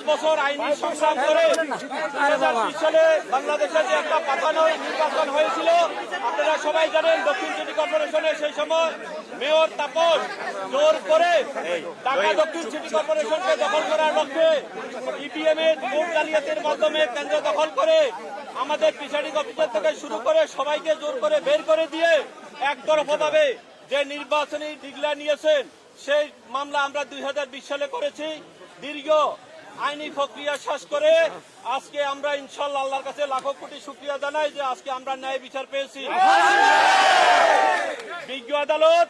বছর আইনি সংগ্রাম করে 2020 সালে বাংলাদেশে যে একটা পাঠানো নির্বাচন হয়েছিল, আপনারা সবাই জানেন। দক্ষিণ সিটি কর্পোরেশনে সেই সময় মেয়র তাপস জোর করে ঢাকা দক্ষিণ সিটি কর্পোরেশনকে দখল করার লক্ষ্যে ইভিএম এর ভোট জালিয়াতির মাধ্যমে কেন্দ্র দখল করে আমাদের প্রিসাইডিং অফিসার থেকে শুরু করে সবাইকে জোর করে বের করে দিয়ে একতরফাভাবে যে নির্বাচনী ডিক্লেয়ার নিয়েছেন, সেই মামলা আমরা 2020 সালে করেছি। দীর্ঘ আইনি প্রক্রিয়া শেষ করে আজকে আমরা ইনশাআল্লাহ আল্লাহর কাছে লাখো কোটি শুকরিয়া জানাই যে আজকে আমরা ন্যায় বিচার পেয়েছি। বিজ্ঞ আদালত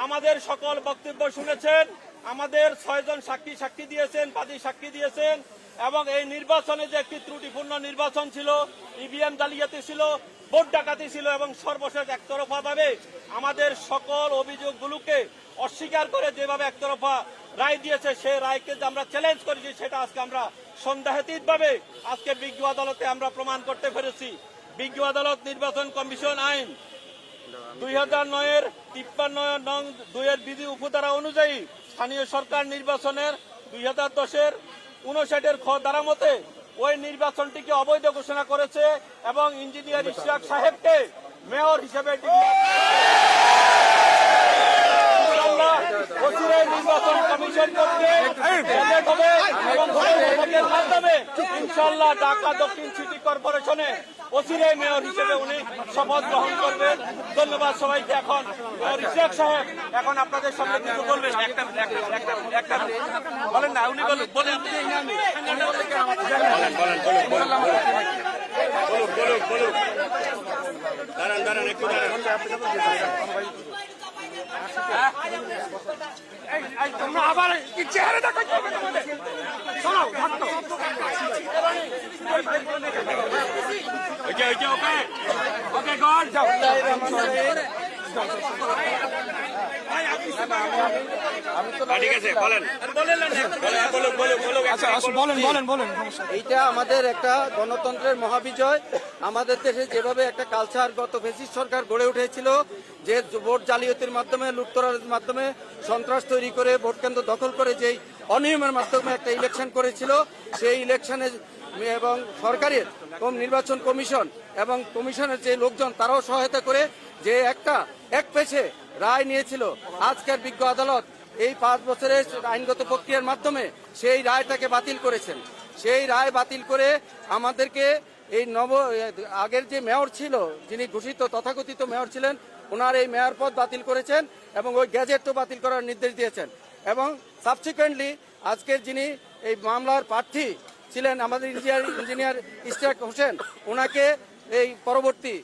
আমাদের সকল বক্তব্য শুনেছেন, আমাদের 6 জন সাক্ষী দিয়েছেন, বাদী সাক্ষী দিয়েছেন, এবং এই নির্বাচনে যে একটি ত্রুটিপূর্ণ নির্বাচন ছিল, ইভিএম জালিয়াতি ছিল, ভোট ডাকাতি ছিল, এবং সর্বশেষ একতরফাভাবে আমাদের সকল অভিযোগগুলোকে অস্বীকার করে যেভাবে একতরফা রায় দিয়েছে, সেই রায়কে যে আমরা চ্যালেঞ্জ করেছি, সেটা আজকে আমরা সন্দেহাতীতভাবে আজকে বিজ্ঞ আদালতে আমরা প্রমাণ করতে পেরেছি। বিজ্ঞ আদালত নির্বাচন কমিশন আইন 2009-এর 53 নং 2-এর বিধি উপধারা অনুযায়ী স্থানীয় সরকার নির্বাচনের 2010-এর 59-এর খ ধারা মতে ওই নির্বাচনটিকে অবৈধ ঘোষণা করেছে এবং ইঞ্জিনিয়ার ইশরাক সাহেবকে মেয়র হিসেবে নির্বাচন কমিশন করবে এবং ভোটের মাধ্যমে ইনশাআল্লাহ ঢাকা দক্ষিণ সিটি কর্পোরেশনে অচিরে মেয়র হিসেবে উনি শপথ গ্রহণ করবেন। ধন্যবাদ সবাইকে। এখন মেয়র ইশরাক সাহেব এখন আপনাদের সামনে কিছু বলবেন। একটা বলেন না, উনি বলেন বলেন দাঁড়ান একটু দাঁড়ান। তোমরা আবার চেহারা দেখো, এইটা আমাদের একটা গণতন্ত্রের মহাবিজয়। আমাদের দেশে যেভাবে একটা কালচার গত ফ্যাসিস্ট সরকার গড়ে উঠেছিল, যে ভোট জালিয়াতির মাধ্যমে, লুটতরাজের মাধ্যমে সন্ত্রাস তৈরি করে ভোট কেন্দ্র দখল করে যেই অনিয়মের মাধ্যমে একটা ইলেকশন করেছিল, সেই ইলেকশনে এবং সরকারের নির্বাচন কমিশন এবং কমিশনের যে লোকজন তারাও সহায়তা করে যে এক পেছে রায় নিয়েছিল। আজকের বিজ্ঞ আদালত এই 5 বছরের আইনগত প্রক্রিয়ার মাধ্যমে সেই রায়টাকে বাতিল করেছেন। সেই রায় বাতিল করে আমাদেরকে এই আগের যে মেয়র ছিল, যিনি ঘোষিত তথাকথিত মেয়র ছিলেন, ওনার এই মেয়র পদ বাতিল করেছেন এবং ওই গ্যাজেটও বাতিল করার নির্দেশ দিয়েছেন। এবং সাবসিকুয়েন্টলি আজকের যিনি এই মামলার প্রার্থী ছিলেন আমাদের ইঞ্জিনিয়ার ইশরাক হোসেন, ওনাকে এই পরবর্তী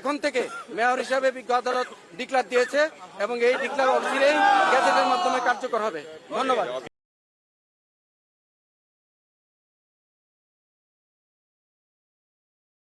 এখন থেকে মেয়র হিসাবে বিজ্ঞ আদালত ডিক্লার দিয়েছে এবং এই ডিক্লার অচিরেই গ্যাজেটের মাধ্যমে কার্যকর হবে। ধন্যবাদ।